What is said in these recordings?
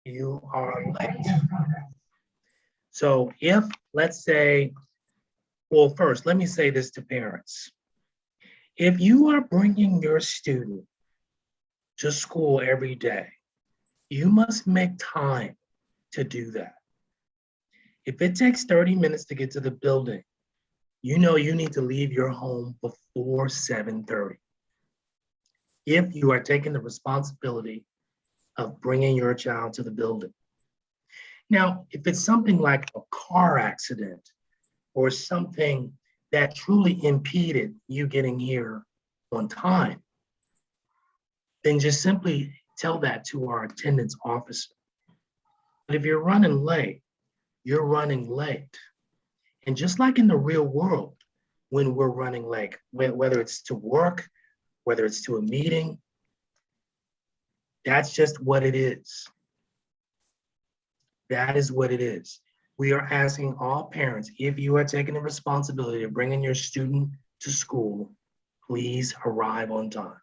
you are late. So if, let's say, well, first, let me say this to parents. If you are bringing your student to school every day, you must make time to do that. If it takes 30 minutes to get to the building, you know you need to leave your home before 7:30. If you are taking the responsibility of bringing your child to the building. Now, if it's something like a car accident or something that truly impeded you getting here on time, then just simply tell that to our attendance officer. But if you're running late, you're running late. And just like in the real world, when we're running late, whether it's to work, whether it's to a meeting, that's just what it is. That is what it is. We are asking all parents, if you are taking the responsibility of bringing your student to school, please arrive on time.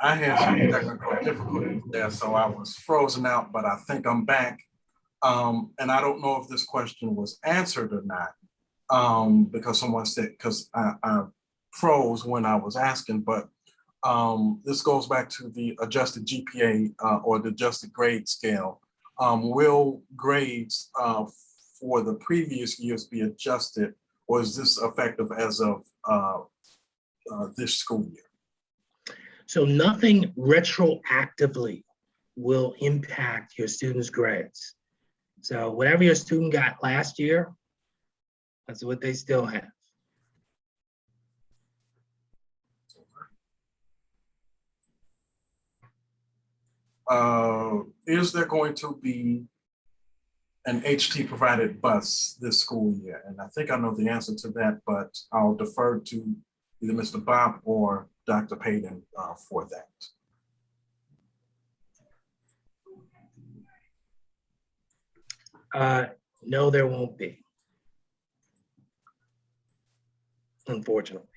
I had some technical difficulties there, so I was frozen out, but I think I'm back. And I don't know if this question was answered or not, because someone said, because I froze when I was asking, but this goes back to the adjusted GPA or the adjusted grade scale. Will grades for the previous years be adjusted, or is this effective as of this school year? So nothing retroactively will impact your students' grades. So whatever your student got last year, that's what they still have. Is there going to be an HT provided bus this school year? And I think I know the answer to that, but I'll defer to either Mr. Bob or Dr. Payton for that. No, there won't be, unfortunately.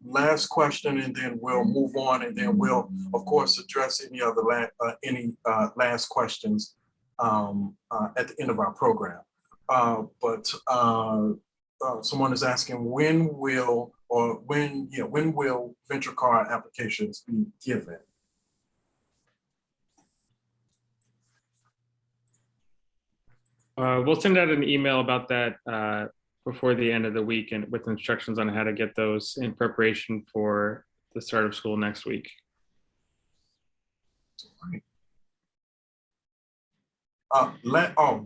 Last question, and then we'll move on, and then we'll, of course, address any other last questions at the end of our program. But someone is asking, when will venture card applications be given? We'll send out an email about that before the end of the week, and with instructions on how to get those in preparation for the start of school next week.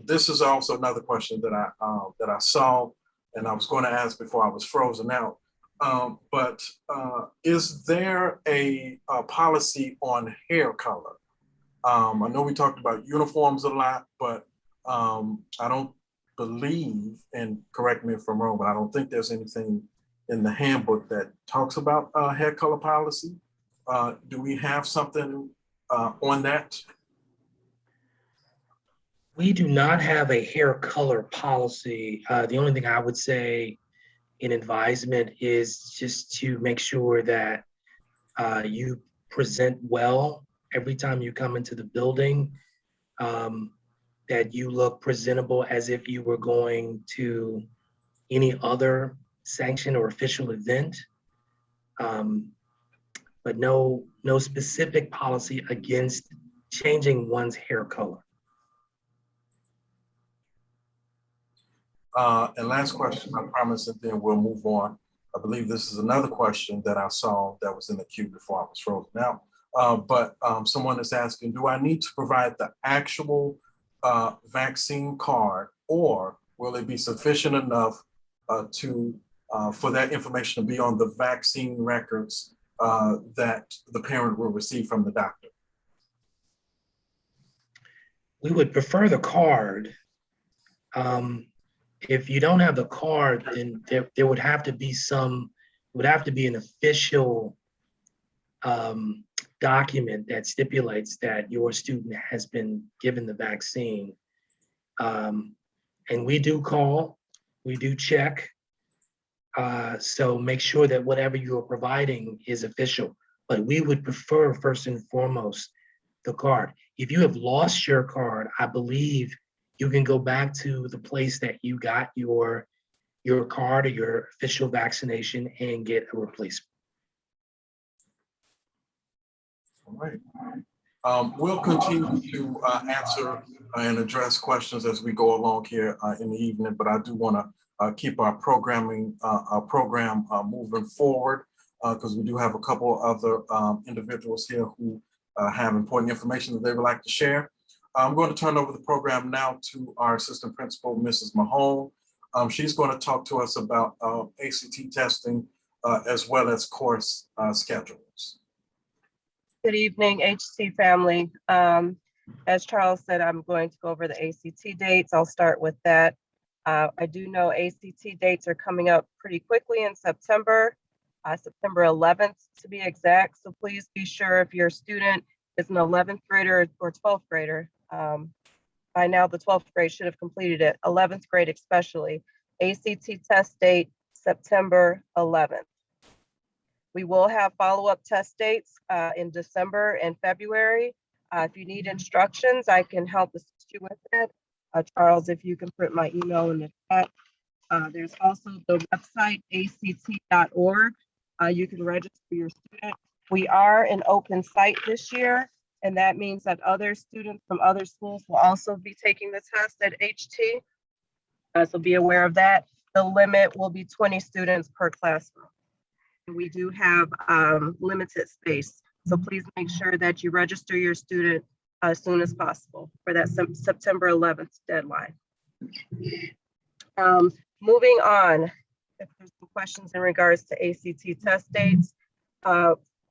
This is also another question that I saw, and I was going to ask before I was frozen out. But is there a policy on hair color? I know we talked about uniforms a lot, but I don't believe, and correct me if I'm wrong, but I don't think there's anything in the handbook that talks about hair color policy. Do we have something on that? We do not have a hair color policy. The only thing I would say in advisement is just to make sure that you present well every time you come into the building, that you look presentable as if you were going to any other sanctioned or official event. But no specific policy against changing one's hair color. And last question, I promise, and then we'll move on. I believe this is another question that I saw that was in the queue before I was frozen out. But someone is asking, do I need to provide the actual vaccine card, or will it be sufficient enough for that information to be on the vaccine records that the parent will receive from the doctor? We would prefer the card. If you don't have the card, then there would have to be an official document that stipulates that your student has been given the vaccine. And And we do call, we do check. So make sure that whatever you are providing is official. But we would prefer, first and foremost, the card. If you have lost your card, I believe you can go back to the place that you got your card or your official vaccination and get a replacement. All right. We'll continue to answer and address questions as we go along here in the evening, but I do want to keep our program moving forward because we do have a couple other individuals here who have important information that they would like to share. I'm going to turn over the program now to our assistant principal, Mrs. Mahone. She's going to talk to us about ACT testing as well as course schedules. Good evening, HT family. As Charles said, I'm going to go over the ACT dates. I'll start with that. I do know ACT dates are coming up pretty quickly in September, September 11th to be exact. So please be sure if your student is an 11th grader or 12th grader. By now, the 12th grade should have completed it, 11th grade especially. ACT test date, September 11th. We will have follow-up test dates in December and February. If you need instructions, I can help assist you with that. Charles, if you can print my email in the chat. There's also the website, act.org. You can register your student. We are an open site this year, and that means that other students from other schools will also be taking the test at HT. So be aware of that. The limit will be 20 students per classroom. We do have limited space. So please make sure that you register your student as soon as possible for that September 11th deadline. Moving on, if there's some questions in regards to ACT test dates,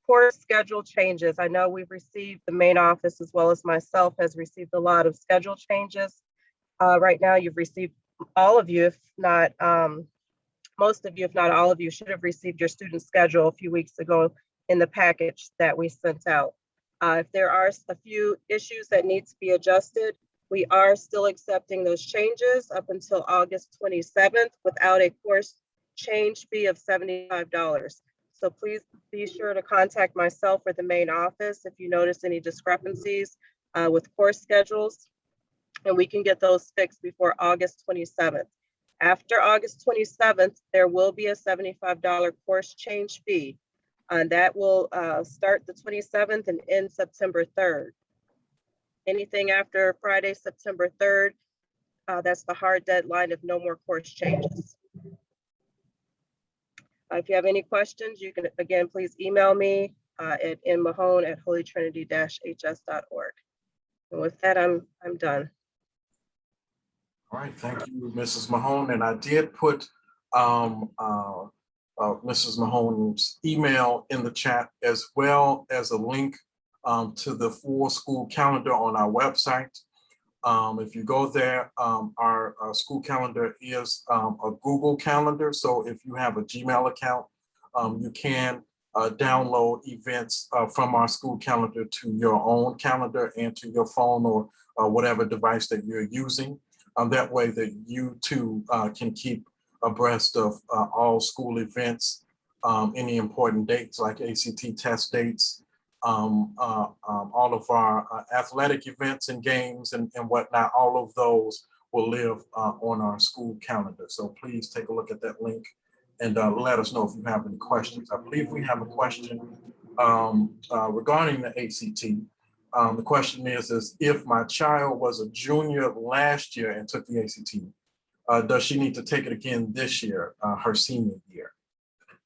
course schedule changes. I know we've received, the main office as well as myself has received a lot of schedule changes. Right now you've received, all of you, if not most of you, if not all of you, should have received your student schedule a few weeks ago in the package that we sent out. If there are a few issues that need to be adjusted, we are still accepting those changes up until August 27th without a course change fee of $75. So please be sure to contact myself or the main office if you notice any discrepancies with course schedules, and we can get those fixed before August 27th. After August 27th, there will be a $75 course change fee, and that will start the 27th and end September 3rd. Anything after Friday, September 3rd, that's the hard deadline of no more course changes. If you have any questions, you can, again, please email me at nmahone@holytrinity-hs.org. And with that, I'm done. All right, thank you, Mrs. Mahone. And I did put Mrs. Mahone's email in the chat, as well as a link to the full school calendar on our website. If you go there, our school calendar is a Google calendar. So if you have a Gmail account, you can download events from our school calendar to your own calendar and to your phone or whatever device that you're using. That way that you too can keep abreast of all school events, any important dates like ACT test dates, all of our athletic events and games and whatnot. All of those will live on our school calendar. So please take a look at that link and let us know if you have any questions. I believe we have a question regarding the ACT. The question is if my child was a junior last year and took the ACT, does she need to take it again this year, her senior year?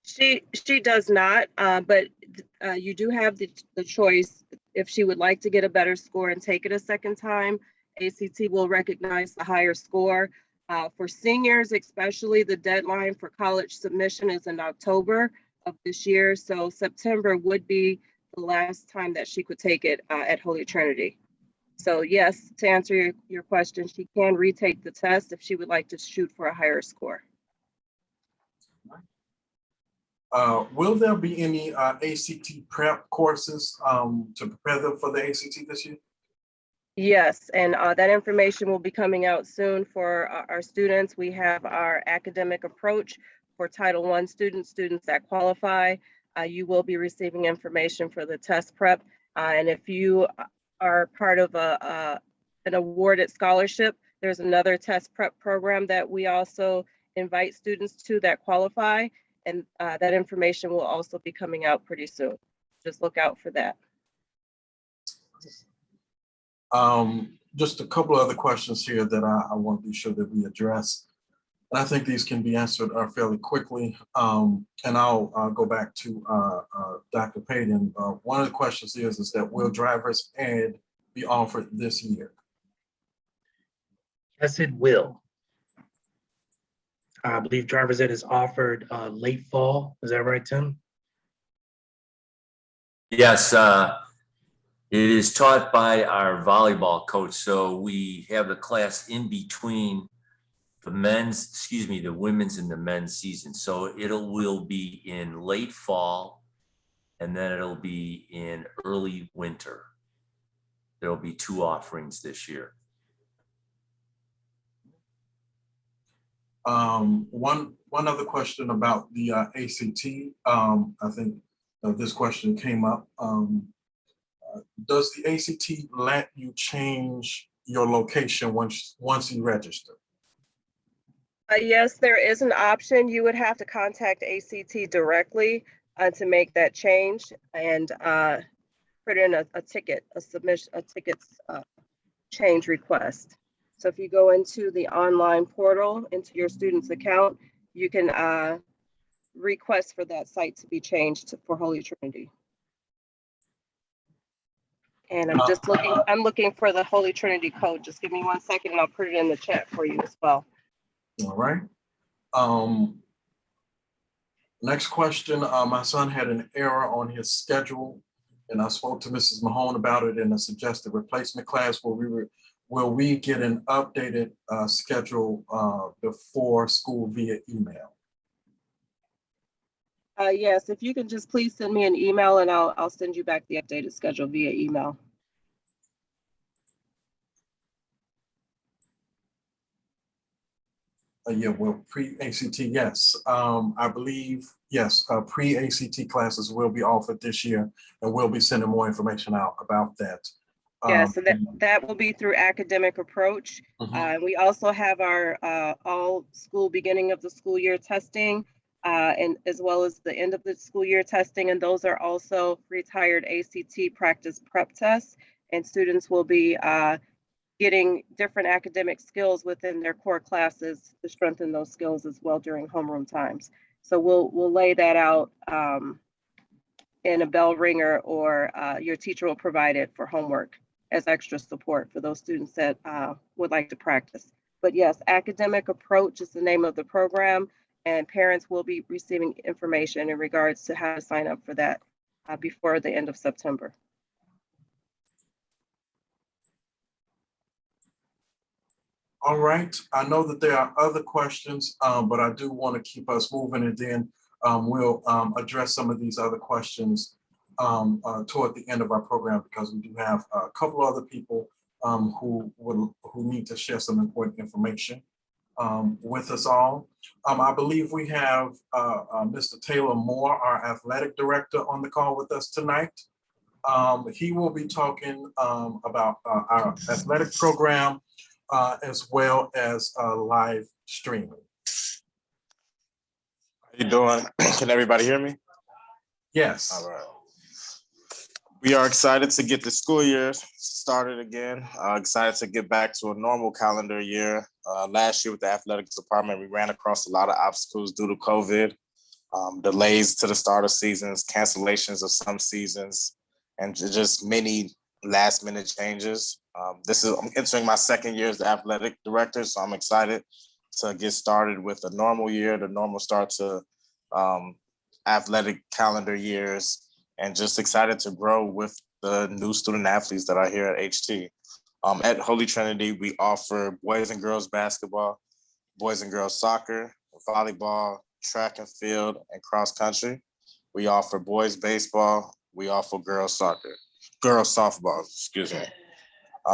She does not, but you do have the choice. If she would like to get a better score and take it a second time, ACT will recognize the higher score. For seniors, especially, the deadline for college submission is in October of this year. So September would be the last time that she could take it at Holy Trinity. So yes, to answer your question, she can retake the test if she would like to shoot for a higher score. Will there be any ACT prep courses to prepare them for the ACT this year? Yes, and that information will be coming out soon for our students. We have our academic approach for Title I students that qualify. You will be receiving information for the test prep. And if you are part of an awarded scholarship, there's another test prep program that we also invite students to that qualify. And that information will also be coming out pretty soon. Just look out for that. Just a couple of other questions here that I want to be sure that we address. And I think these can be answered fairly quickly. And I'll go back to Dr. Payton. One of the questions is that will driver's ed be offered this year? Yes, it will. I believe driver's ed is offered late fall. Is that right, Tim? Yes, it is taught by our volleyball coach. So we have a class in between the women's and the men's season. So will be in late fall, and then it'll be in early winter. There'll be 2 offerings this year. One other question about the ACT. I think this question came up. Does the ACT let you change your location once you register? Yes, there is an option. You would have to contact ACT directly to make that change and put in a ticket, a tickets change request. So if you go into the online portal, into your student's account, you can request for that site to be changed for Holy Trinity. And I'm looking for the Holy Trinity code. Just give me 1 second and I'll put it in the chat for you as well. All right. Next question. My son had an error on his schedule, and I spoke to Mrs. Mahone about it in a suggested replacement class. Will we get an updated schedule before school via email? Yes, if you can just please send me an email and I'll send you back the updated schedule via email. Yeah, well, pre-ACT, yes. I believe, yes, pre-ACT classes will be offered this year, and we'll be sending more information out about that. Yeah, so that will be through academic approach. We also have our all school beginning of the school year testing, and as well as the end of the school year testing. And those are also retired ACT practice prep tests. And students will be getting different academic skills within their core classes to strengthen those skills as well during homeroom times. So we'll lay that out in a bell ringer, or your teacher will provide it for homework as extra support for those students that would like to practice. But yes, academic approach is the name of the program, and parents will be receiving information in regards to how to sign up for that before the end of September. All right, I know that there are other questions, but I do want to keep us moving, and then we'll address some of these other questions toward the end of our program, because we do have a couple other people who need to share some important information with us all. I believe we have Mr. Taylor Moore, our athletic director, on the call with us tonight. He will be talking about our athletic program, as well as live streaming. How you doing? Can everybody hear me? Yes. All right. We are excited to get the school year started again. Excited to get back to a normal calendar year. Last year with the athletics department, we ran across a lot of obstacles due to COVID, delays to the start of seasons, cancellations of some seasons, and just many last minute changes. I'm entering my second year as the athletic director, so I'm excited to get started with a normal year, the normal start to athletic calendar years, and just excited to grow with the new student athletes that are here at HT. At Holy Trinity, we offer boys and girls basketball, boys and girls soccer, volleyball, track and field, and cross country. We offer boys baseball. We offer girls soccer, girls softball, excuse me.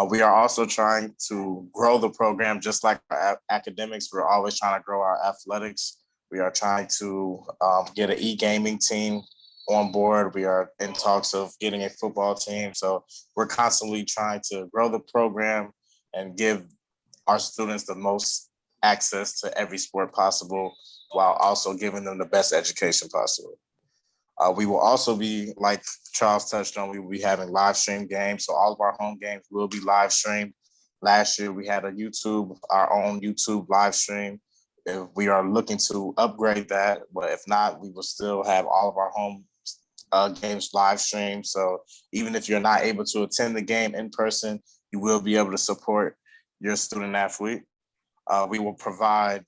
We are also trying to grow the program, just like our academics. We're always trying to grow our athletics. We are trying to get an e-gaming team on board. We are in talks of getting a football team. So we're constantly trying to grow the program and give our students the most access to every sport possible, while also giving them the best education possible. We will also be, like Charles touched on, we will be having live stream games. So all of our home games will be live streamed. Last year, we had our own YouTube live stream. If we are looking to upgrade that, but if not, we will still have all of our home games live streamed. So even if you're not able to attend the game in person, you will be able to support your student athlete. We will provide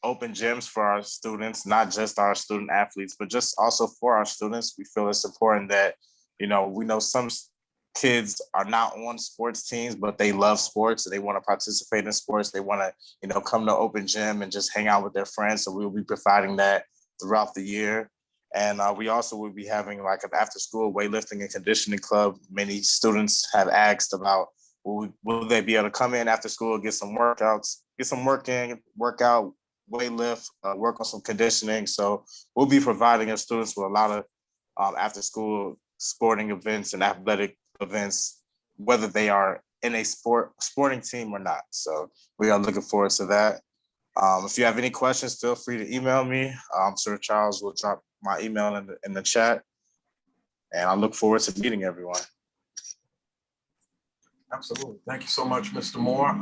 open gyms for our students, not just our student athletes, but just also for our students. We feel it's important that, we know some kids are not on sports teams, but they love sports. They want to participate in sports. They want to, come to open gym and just hang out with their friends. So we'll be providing that throughout the year. And we also will be having like an after school weightlifting and conditioning club. Many students have asked about, will they be able to come in after school, get some workouts, get some workout, weight lift, work on some conditioning. So we'll be providing our students with a lot of after school sporting events and athletic events, whether they are in a sporting team or not. So we are looking forward to that. If you have any questions, feel free to email me. I'm sure Charles will drop my email in the chat. And I look forward to meeting everyone. Absolutely. Thank you so much, Mr. Moore.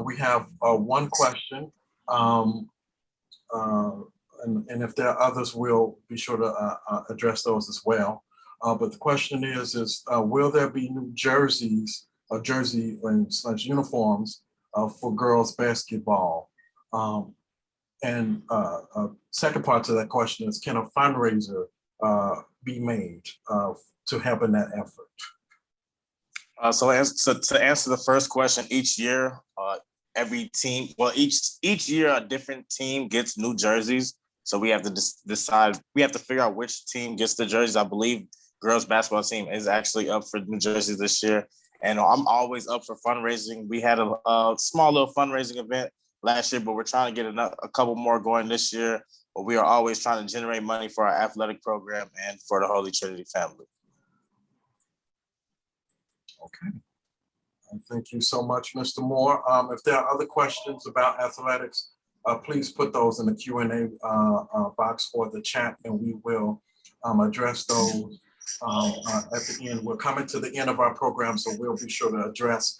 We have one question. And if there are others, we'll be sure to address those as well. But the question is will there be new jerseys or jersey / uniforms for girls basketball? And second part to that question is, can a fundraiser be made to help in that effort? So to answer the first question, each year, every team, each year a different team gets new jerseys. So we have to decide, we have to figure out which team gets the jerseys. I believe girls basketball team is actually up for new jerseys this year. And I'm always up for fundraising. We had a small little fundraising event last year, but we're trying to get a couple more going this year. But we are always trying to generate money for our athletic program and for the Holy Trinity family. Okay. Thank you so much, Mr. Moore. If there are other questions about athletics, please put those in the Q&A box or the chat, and we will address those at the end. We're coming to the end of our program, so we'll be sure to address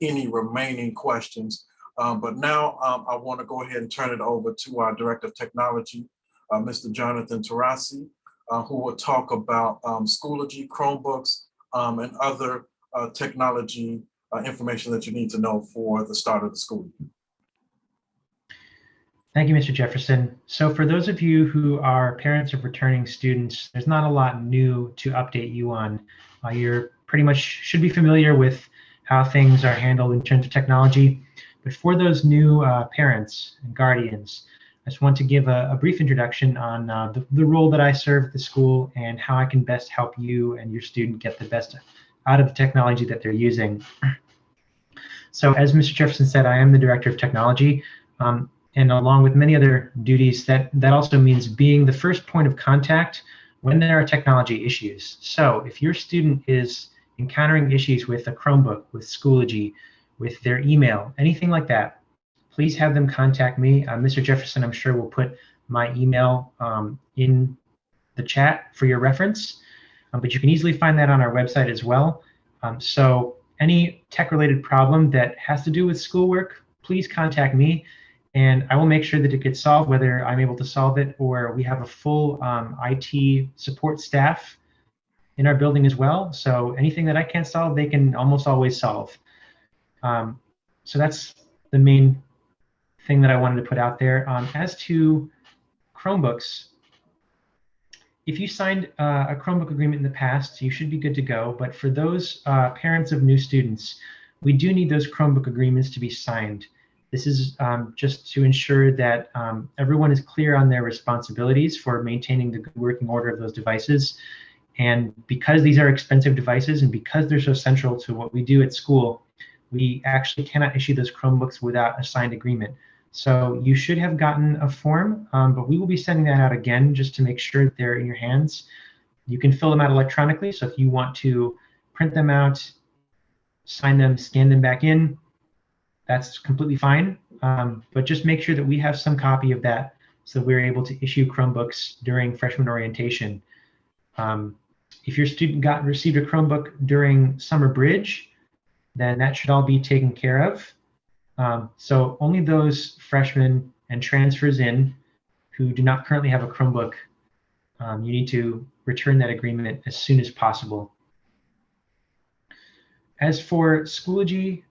any remaining questions. But now I want to go ahead and turn it over to our Director of Technology, Mr. Jonathan Taurasi, who will talk about Schoology, Chromebooks, and other technology information that you need to know for the start of the school year. Thank you, Mr. Jefferson. So for those of you who are parents of returning students, there's not a lot new to update you on. You're pretty much should be familiar with how things are handled in terms of technology. But for those new parents and guardians, I just want to give a brief introduction on the role that I serve at the school and how I can best help you and your student get the best out of the technology that they're using. So as Mr. Jefferson said, I am the Director of Technology. And along with many other duties, that also means being the first point of contact when there are technology issues. So if your student is encountering issues with a Chromebook, with Schoology, with their email, anything like that, please have them contact me. Mr. Jefferson, I'm sure, will put my email in the chat for your reference, but you can easily find that on our website as well. So any tech-related problem that has to do with schoolwork, please contact me. And I will make sure that it gets solved, whether I'm able to solve it or we have a full IT support staff in our building as well. So anything that I can't solve, they can almost always solve. So that's the main thing that I wanted to put out there. As to Chromebooks, if you signed a Chromebook agreement in the past, you should be good to go. But for those parents of new students, we do need those Chromebook agreements to be signed. This is just to ensure that everyone is clear on their responsibilities for maintaining the good working order of those devices. And because these are expensive devices and because they're so central to what we do at school, we actually cannot issue those Chromebooks without a signed agreement. So you should have gotten a form, but we will be sending that out again just to make sure that they're in your hands. You can fill them out electronically. So if you want to print them out, sign them, scan them back in, that's completely fine. But just make sure that we have some copy of that so we're able to issue Chromebooks during freshman orientation. If your student received a Chromebook during summer bridge, then that should all be taken care of. So only those freshmen and transfers in who do not currently have a Chromebook, you need to return that agreement as soon as possible. As for Schoology,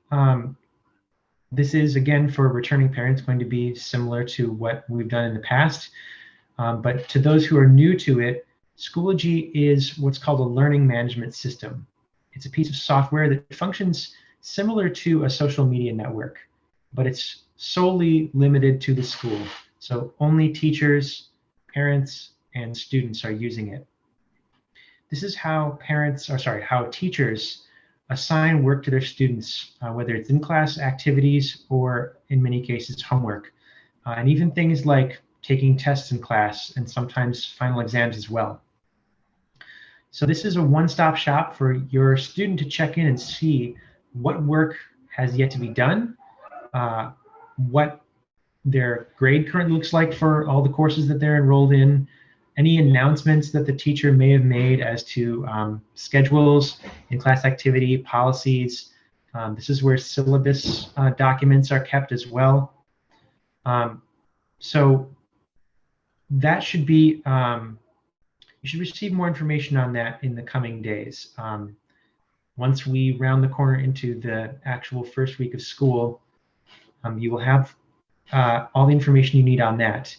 this is, again, for returning parents, going to be similar to what we've done in the past. But to those who are new to it, Schoology is what's called a learning management system. It's a piece of software that functions similar to a social media network, but it's solely limited to the school. So only teachers, parents, and students are using it. This is how how teachers assign work to their students, whether it's in-class activities or, in many cases, homework, and even things like taking tests in class and sometimes final exams as well. So this is a one-stop shop for your student to check in and see what work has yet to be done, what their grade currently looks like for all the courses that they're enrolled in, any announcements that the teacher may have made as to schedules, in-class activity, policies. This is where syllabus documents are kept as well. So that should be, you should receive more information on that in the coming days. Once we round the corner into the actual first week of school, you will have all the information you need on that.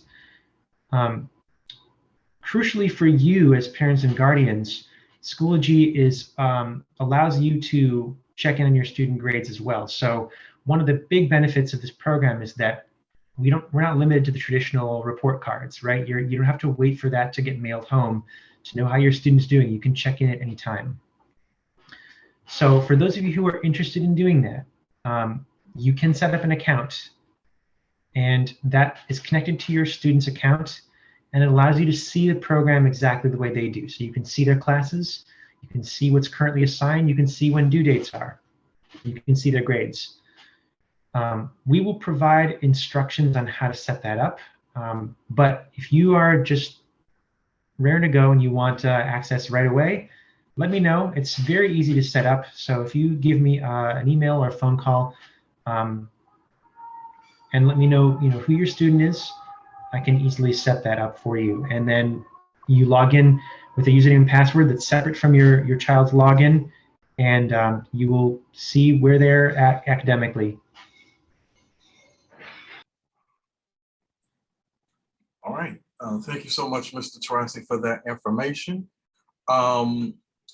Crucially for you as parents and guardians, Schoology allows you to check in on your student grades as well. So one of the big benefits of this program is that we're not limited to the traditional report cards, right? You don't have to wait for that to get mailed home to know how your student's doing. You can check in at any time. So for those of you who are interested in doing that, you can set up an account, and that is connected to your student's account, and it allows you to see the program exactly the way they do. So you can see their classes, you can see what's currently assigned, you can see when due dates are, you can see their grades. We will provide instructions on how to set that up, but if you are just raring to go and you want access right away, let me know. It's very easy to set up. So if you give me an email or a phone call and let me know, who your student is, I can easily set that up for you. And then you log in with a username and password that's separate from your child's login, and you will see where they're at academically. All right. Thank you so much, Mr. Taurasi, for that information.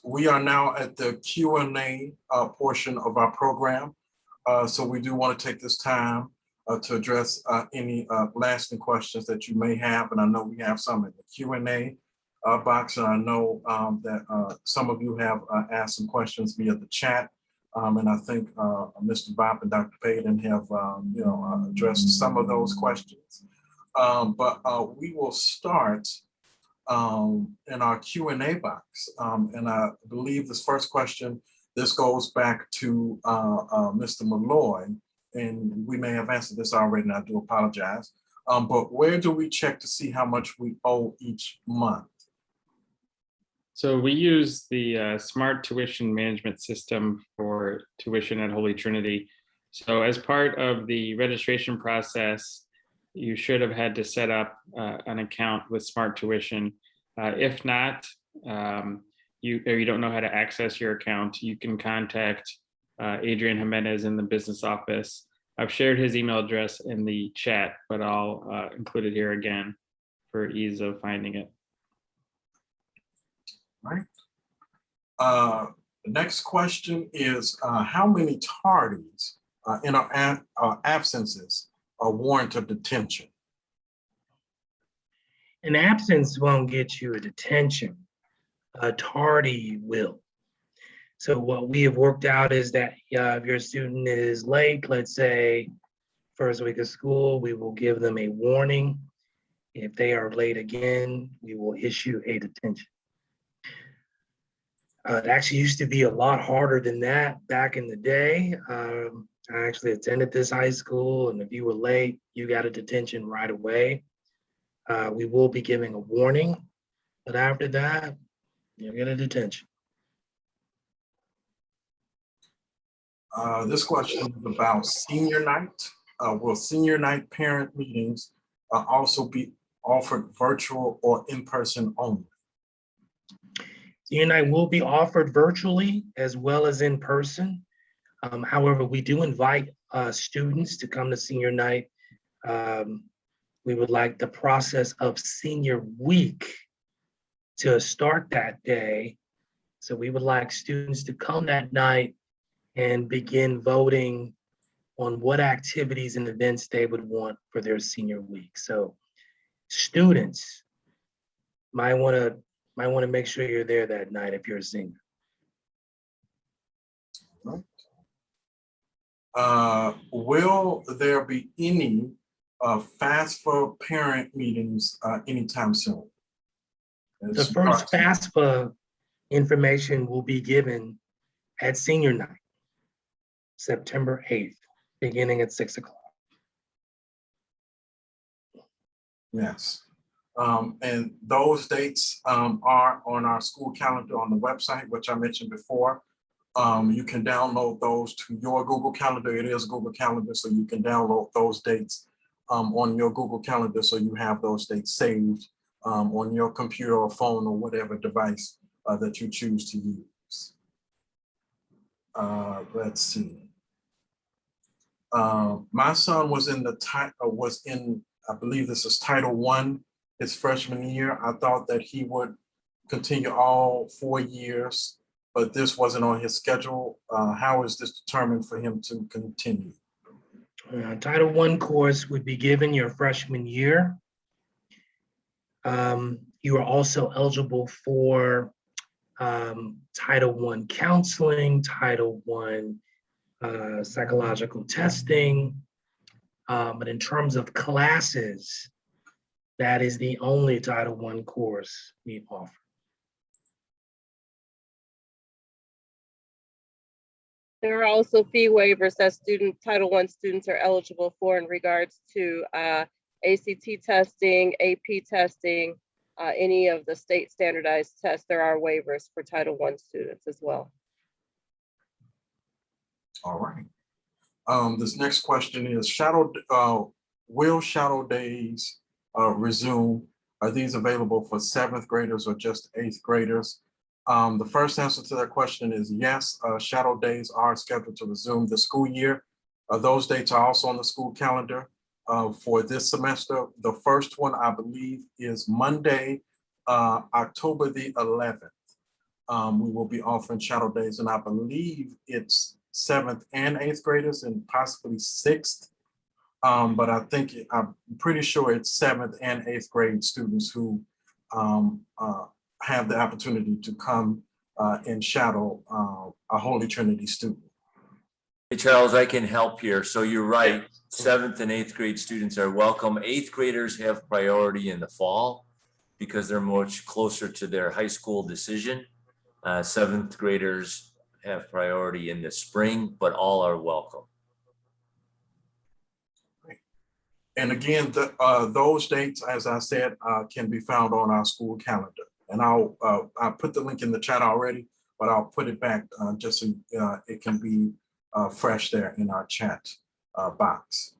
We are now at the Q&A portion of our program. So we do want to take this time to address any lasting questions that you may have. And I know we have some in the Q&A box. And I know that some of you have asked some questions via the chat. And I think Mr. Bob and Dr. Payton have addressed some of those questions. But we will start in our Q&A box. And I believe this first question, this goes back to Mr. Malloy, and we may have answered this already, and I do apologize. But where do we check to see how much we owe each month? So we use the Smart Tuition Management System for tuition at Holy Trinity. So as part of the registration process, you should have had to set up an account with Smart Tuition. If not, you don't know how to access your account, you can contact Adrian Jimenez in the business office. I've shared his email address in the chat, but I'll include it here again for ease of finding it. All right. The next question is, how many tardies in our absences are warranted detention? An absence won't get you a detention. tardy will. So what we have worked out is that if your student is late, let's say first week of school, we will give them a warning. If they are late again, we will issue a detention. It actually used to be a lot harder than that back in the day. I actually attended this high school, and if you were late, you got a detention right away. We will be giving a warning, but after that, you'll get a detention. This question is about senior night. Will senior night parent meetings also be offered virtual or in person only? Senior night will be offered virtually as well as in person. However, we do invite students to come to senior night. We would like the process of senior week to start that day. So we would like students to come that night and begin voting on what activities and events they would want for their senior week. So students might want to make sure you're there that night if you're a senior. Will there be any FAFSA parent meetings anytime soon? The first FAFSA information will be given at senior night, September 8th, beginning at 6 o'clock. Yes. And those dates are on our school calendar on the website, which I mentioned before. You can download those to your Google Calendar. It is Google Calendar, so you can download those dates on your Google Calendar, so you have those dates saved on your computer or phone or whatever device that you choose to use. Let's see. My son was in I believe this is Title I his freshman year. I thought that he would continue all 4 years, but this wasn't on his schedule. How is this determined for him to continue? Title I course would be given your freshman year. You are also eligible for Title I counseling, Title I psychological testing. But in terms of classes, that is the only Title I course we offer. There are also fee waivers that Title I students are eligible for in regards to ACT testing, AP testing, any of the state standardized tests. There are waivers for Title I students as well. All right. This next question is will shadow days resume? Are these available for 7th graders or just 8th graders? The first answer to that question is yes, shadow days are scheduled to resume the school year. Those dates are also on the school calendar for this semester. The first one, I believe, is Monday, October the 11th. We will be offering shadow days, and I believe it's 7th and 8th graders and possibly 6th. But I'm pretty sure it's 7th and 8th grade students who have the opportunity to come and shadow a Holy Trinity student. Hey, Charles, I can help here. So you're right. 7th and 8th grade students are welcome. 8th graders have priority in the fall because they're much closer to their high school decision. 7th graders have priority in the spring, but all are welcome. And again, those dates, as I said, can be found on our school calendar. And I'll put the link in the chat already, but I'll put it back just so it can be fresh there in our chat box.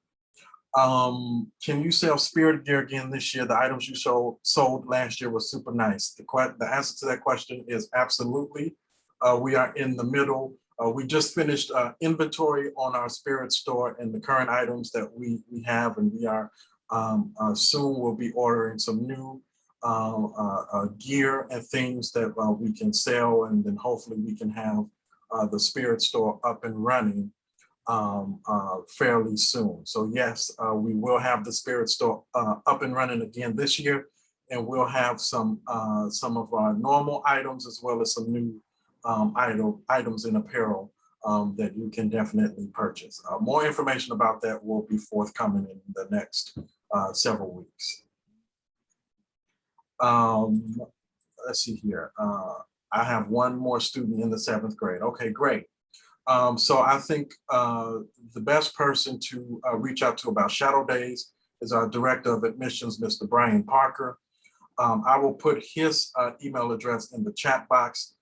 Can you sell spirit gear again this year? The items you sold last year was super nice. The answer to that question is absolutely. We are in the middle. We just finished inventory on our spirit store and the current items that we have, and we are soon we'll be ordering some new gear and things that we can sell, and then hopefully we can have the spirit store up and running fairly soon. So yes, we will have the spirit store up and running again this year, and we'll have some of our normal items as well as some new items in apparel that you can definitely purchase. More information about that will be forthcoming in the next several weeks. Let's see here. I have one more student in the 7th grade. Okay, great. So I think the best person to reach out to about Shadow Days is our Director of Admissions, Mr. Brian Parker. I will put his email address in the chat box.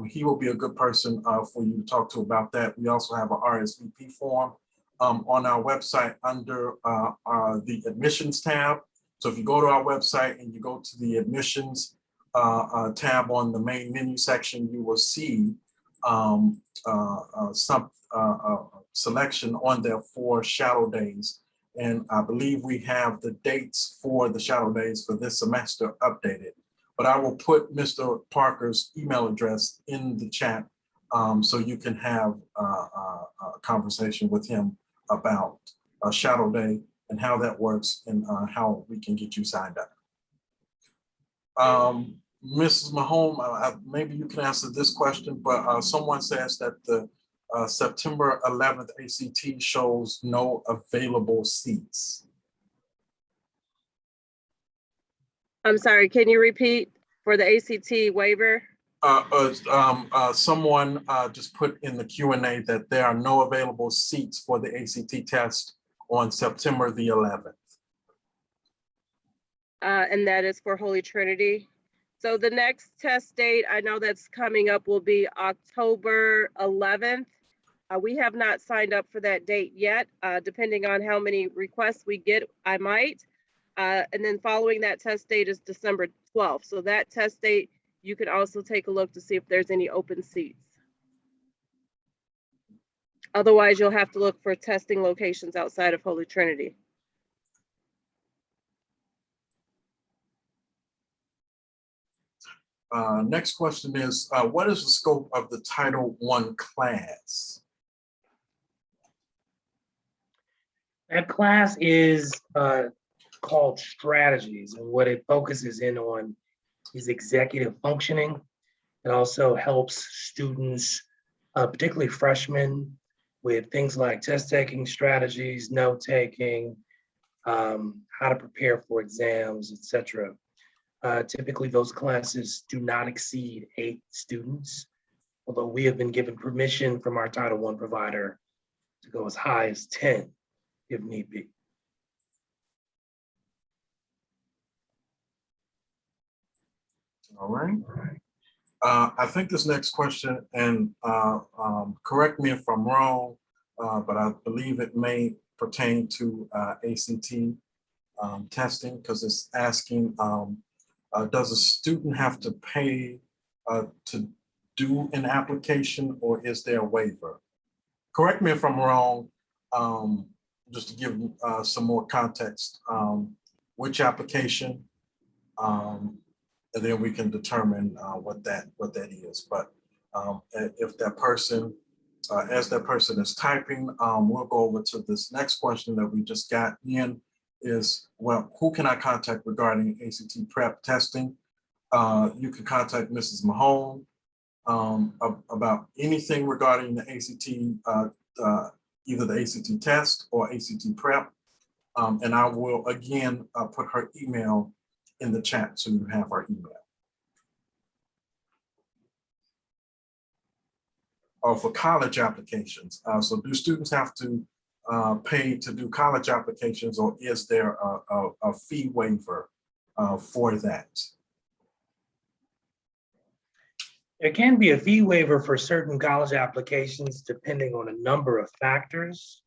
He will be a good person for you to talk to about that. We also have an RSVP form on our website under the admissions tab. So if you go to our website and you go to the admissions tab on the main menu section, you will see some selection on there for Shadow Days. And I believe we have the dates for the Shadow Days for this semester updated. But I will put Mr. Parker's email address in the chat so you can have a conversation with him about Shadow Day and how that works and how we can get you signed up. Mrs. Mahone, maybe you can answer this question, but someone says that the September 11th ACT shows no available seats. I'm sorry, can you repeat for the ACT waiver? Someone just put in the Q&A that there are no available seats for the ACT test on September the 11th. And that is for Holy Trinity. So the next test date, I know that's coming up, will be October 11th. We have not signed up for that date yet. Depending on how many requests we get, I might. And then following that test date is December 12th. So that test date, you can also take a look to see if there's any open seats. Otherwise, you'll have to look for testing locations outside of Holy Trinity. Next question is, what is the scope of the Title I class? That class is called Strategies, and what it focuses in on is executive functioning. It also helps students, particularly freshmen, with things like test taking strategies, note taking, how to prepare for exams, etc. Typically, those classes do not exceed 8 students, although we have been given permission from our Title I provider to go as high as 10 if need be. All right. I think this next question, and correct me if I'm wrong, but I believe it may pertain to ACT testing, because it's asking, does a student have to pay to do an application, or is there a waiver? Correct me if I'm wrong, just to give some more context, which application, and then we can determine what that is. But if that person, as that person is typing, we'll go over to this next question that we just got in is, well, who can I contact regarding ACT prep testing? You can contact Mrs. Mahone about anything regarding the ACT, either the ACT test or ACT prep. And I will again put her email in the chat so you have our email. For college applications, so do students have to pay to do college applications, or is there a fee waiver for that? There can be a fee waiver for certain college applications depending on a number of factors,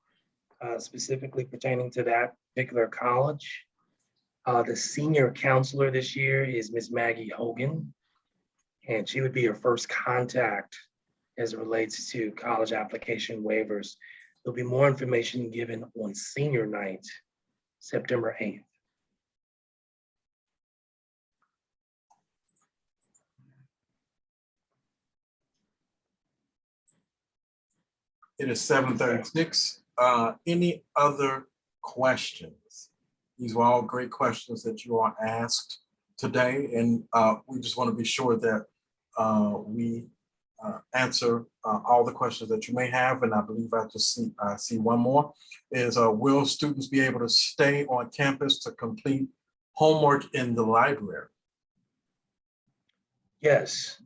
specifically pertaining to that particular college. The senior counselor this year is Ms. Maggie Hogan, and she would be your first contact as it relates to college application waivers. There'll be more information given on senior night, September 8th. It is 7:36. Any other questions? These were all great questions that you all asked. today, and we just want to be sure that we answer all the questions that you may have. And I believe I just see one more is, will students be able to stay on campus to complete homework in the library? Yes.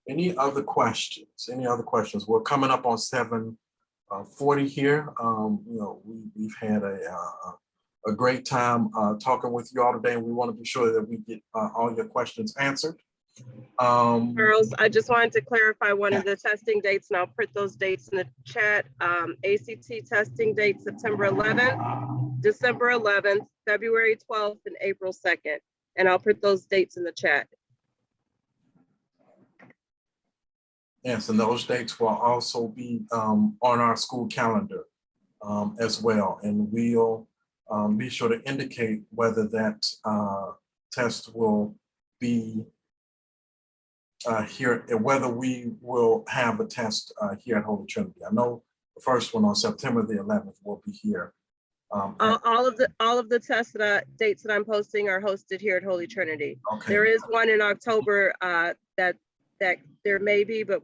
Any other questions? Any other questions? We're coming up on 7:40 here. We've had a great time talking with you all today, and we want to be sure that we get all your questions answered. Charles, I just wanted to clarify one of the testing dates, and I'll print those dates in the chat. ACT testing date, September 11th, December 11th, February 12th, and April 2nd. And I'll print those dates in the chat. Yes, and those dates will also be on our school calendar as well. And we'll be sure to indicate whether that test will be here, and whether we will have a test here at Holy Trinity. I know the first one on September the 11th will be here. All of the test dates that I'm posting are hosted here at Holy Trinity. Okay. There is one in October that there may be, but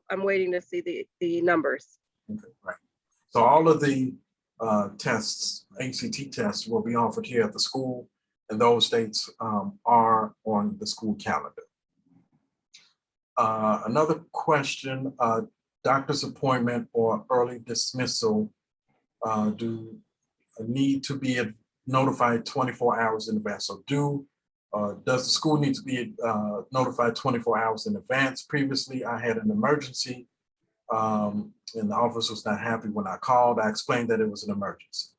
I'm waiting to see the numbers. Okay, right. So all of the tests, ACT tests, will be offered here at the school, and those dates are on the school calendar. Another question, doctor's appointment or early dismissal do need to be notified 24 hours in advance. So does the school need to be notified 24 hours in advance? Previously, I had an emergency and the office was not happy when I called. I explained that it was an emergency.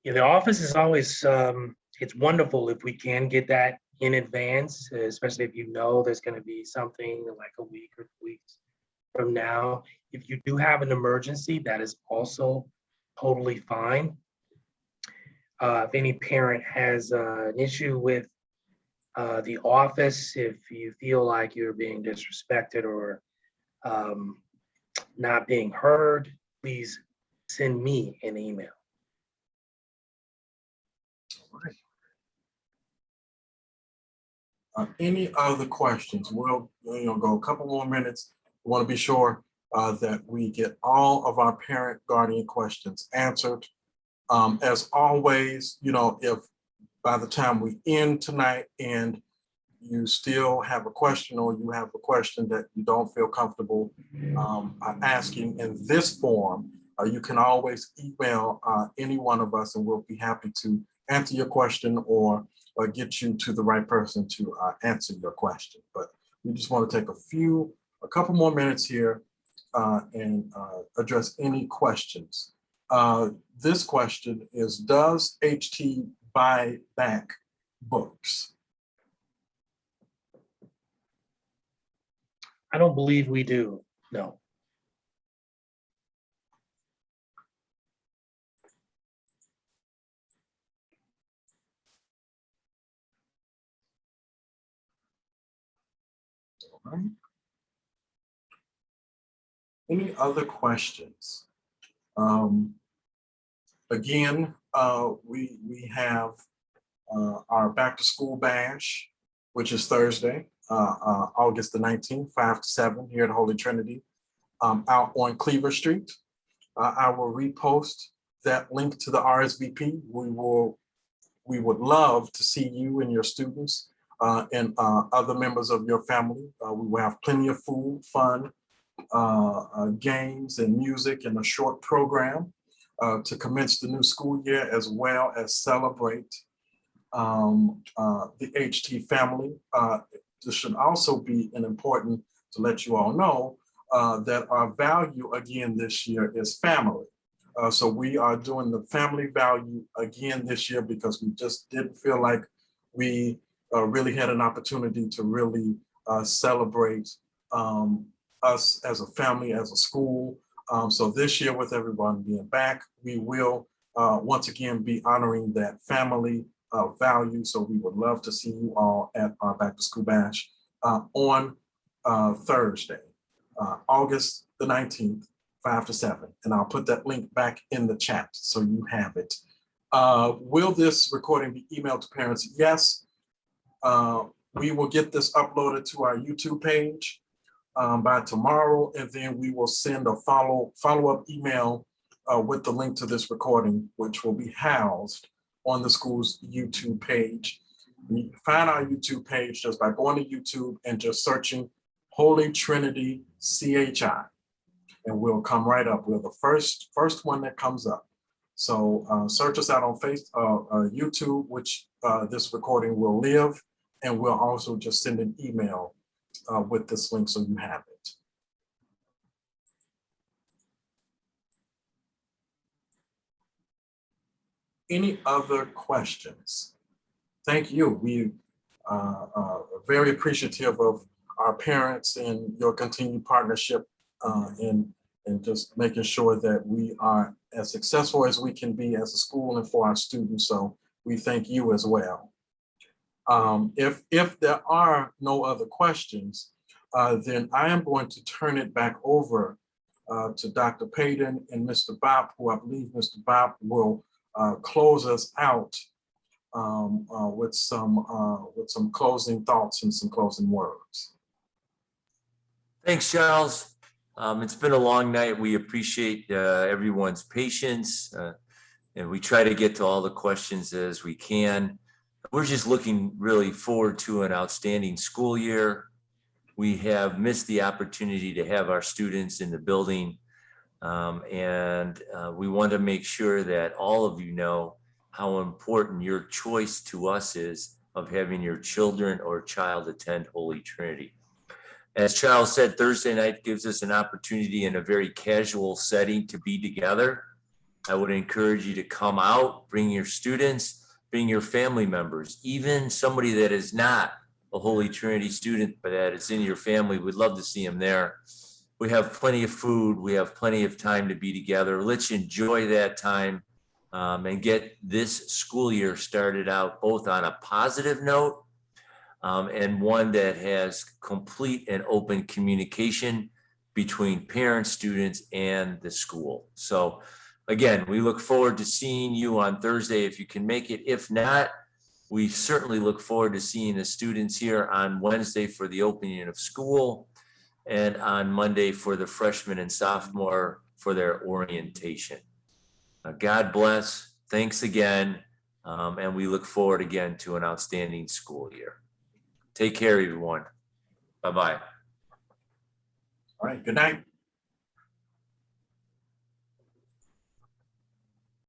Yeah, the office is always, it's wonderful if we can get that in advance, especially if you know there's going to be something like a week or 2 weeks from now. If you do have an emergency, that is also totally fine. If any parent has an issue with the office, if you feel like you're being disrespected or not being heard, please send me an email. All right. Any other questions? We'll go a couple more minutes. We want to be sure that we get all of our parent guardian questions answered. As always, if by the time we end tonight and you still have a question, or you have a question that you don't feel comfortable asking in this form, you can always email any one of us, and we'll be happy to answer your question or get you to the right person to answer your question. But we just want to take a couple more minutes here and address any questions. This question is, does HT buy back books? I don't believe we do, no. All right. Any other questions? Again, we have our back to school bash, which is Thursday, August the 19th, 5 to 7 here at Holy Trinity, out on Cleaver Street. I will repost that link to the RSVP. We would love to see you and your students and other members of your family. We will have plenty of food, fun, games and music, and a short program to commence the new school year, as well as celebrate the HT family. This should also be important to let you all know that our value again this year is family. So we are doing the family value again this year because we just didn't feel like we really had an opportunity to really celebrate us as a family, as a school. So this year, with everyone being back, we will once again be honoring that family value. So we would love to see you all at our back to school bash on Thursday, August the 19th, 5 to 7. And I'll put that link back in the chat so you have it. Will this recording be emailed to parents? Yes. We will get this uploaded to our YouTube page by tomorrow, and then we will send a follow-up email with the link to this recording, which will be housed on the school's YouTube page. You can find our YouTube page just by going to YouTube and just searching Holy Trinity CHI, and we'll come right up. We're the first one that comes up. So search us out on YouTube, which this recording will live, and we'll also just send an email with this link so you have it. Any other questions? Thank you. We are very appreciative of our parents and your continued partnership in just making sure that we are as successful as we can be as a school and for our students. So we thank you as well. If there are no other questions, then I am going to turn it back over to Dr. Payton and Mr. Bopp, who I believe Mr. Bopp will close us out with some closing thoughts and some closing words. Thanks, Charles. It's been a long night. We appreciate everyone's patience, and we try to get to all the questions as we can. We're just looking really forward to an outstanding school year. We have missed the opportunity to have our students in the building, and we want to make sure that all of you know how important your choice to us is of having your children or child attend Holy Trinity. As Charles said, Thursday night gives us an opportunity in a very casual setting to be together. I would encourage you to come out, bring your students, bring your family members, even somebody that is not a Holy Trinity student, but that is in your family. We'd love to see them there. We have plenty of food. We have plenty of time to be together. Let's enjoy that time and get this school year started out both on a positive note and one that has complete and open communication between parents, students, and the school. So again, we look forward to seeing you on Thursday if you can make it. If not, we certainly look forward to seeing the students here on Wednesday for the opening of school and on Monday for the freshmen and sophomore for their orientation. God bless. Thanks again. And we look forward again to an outstanding school year. Take care, everyone. Bye-bye. All right, good night.